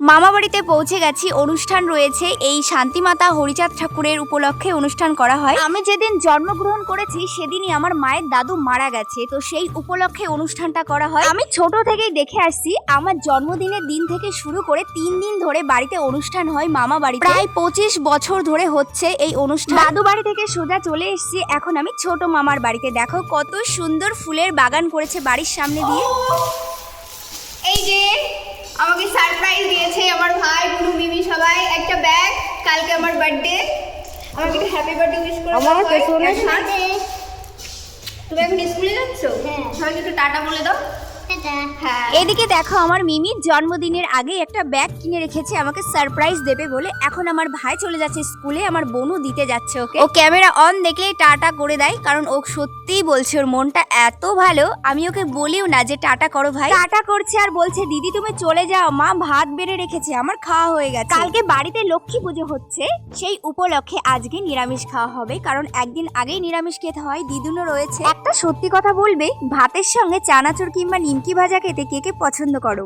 মামা বাড়িতে পৌঁছে গেছি, অনুষ্ঠান রয়েছে। এই শান্তিমাতা হরিচাঁদ ঠাকুরের উপলক্ষে অনুষ্ঠান করা হয়। আমি যেদিন জন্মগ্রহণ করেছি সেদিনই আমার মায়ের দাদু মারা গেছে, তো সেই উপলক্ষে অনুষ্ঠানটা করা হয়। আমি ছোট থেকেই দেখে আসছি, আমার জন্মদিনের দিন থেকে শুরু করে 3 দিন ধরে বাড়িতে অনুষ্ঠান হয় মামা বাড়িতে। প্রায় 25 বছর ধরে হচ্ছে এই অনুষ্ঠান। দাদু বাড়ি থেকে সোজা চলে এসেছি এখন আমি ছোট মামার বাড়িতে। দেখো কত সুন্দর ফুলের বাগান করেছে বাড়ির সামনে দিয়ে। এই যে আমাকে সারপ্রাইজ দিয়েছে আমার ভাই বুনু মিমি সবাই, একটা ব্যাগ। কালকে আমার বার্থডে, আমাকে একটা হ্যাপি বার্থডে উইশ করে আমার পেছনে তুমি এখন স্কুলে যাচ্ছ? হ্যাঁ। সবাইকে একটু টাটা বলে দাও। হ্যাঁ, এদিকে দেখো আমার মিমির জন্মদিনের আগে একটা ব্যাগ কিনে রেখেছে আমাকে সারপ্রাইজ দেবে বলে। এখন আমার ভাই চলে যাচ্ছে স্কুলে, আমার বোনও দিতে যাচ্ছে ওকে। ও ক্যামেরা অন দেখলেই টাটা করে দেয়, কারণ ও সত্যিই বলছে ওর মনটা এত ভালো। আমি ওকে বলিও না যে টাটা করো ভাই, টাটা করছে আর বলছে দিদি তুমি চলে যাও, মা ভাত বেড়ে রেখেছে, আমার খাওয়া হয়ে গেছে। কালকে বাড়িতে লক্ষ্মী পুজো হচ্ছে, সেই উপলক্ষে আজকে নিরামিষ খাওয়া হবে, কারণ একদিন আগেই নিরামিষ খেতে হয়। দিদুনও রয়েছে। একটা সত্যি কথা বলবে, ভাতের সঙ্গে চানাচুর কিংবা নিমকি ভাজা খেতে কে কে পছন্দ করো?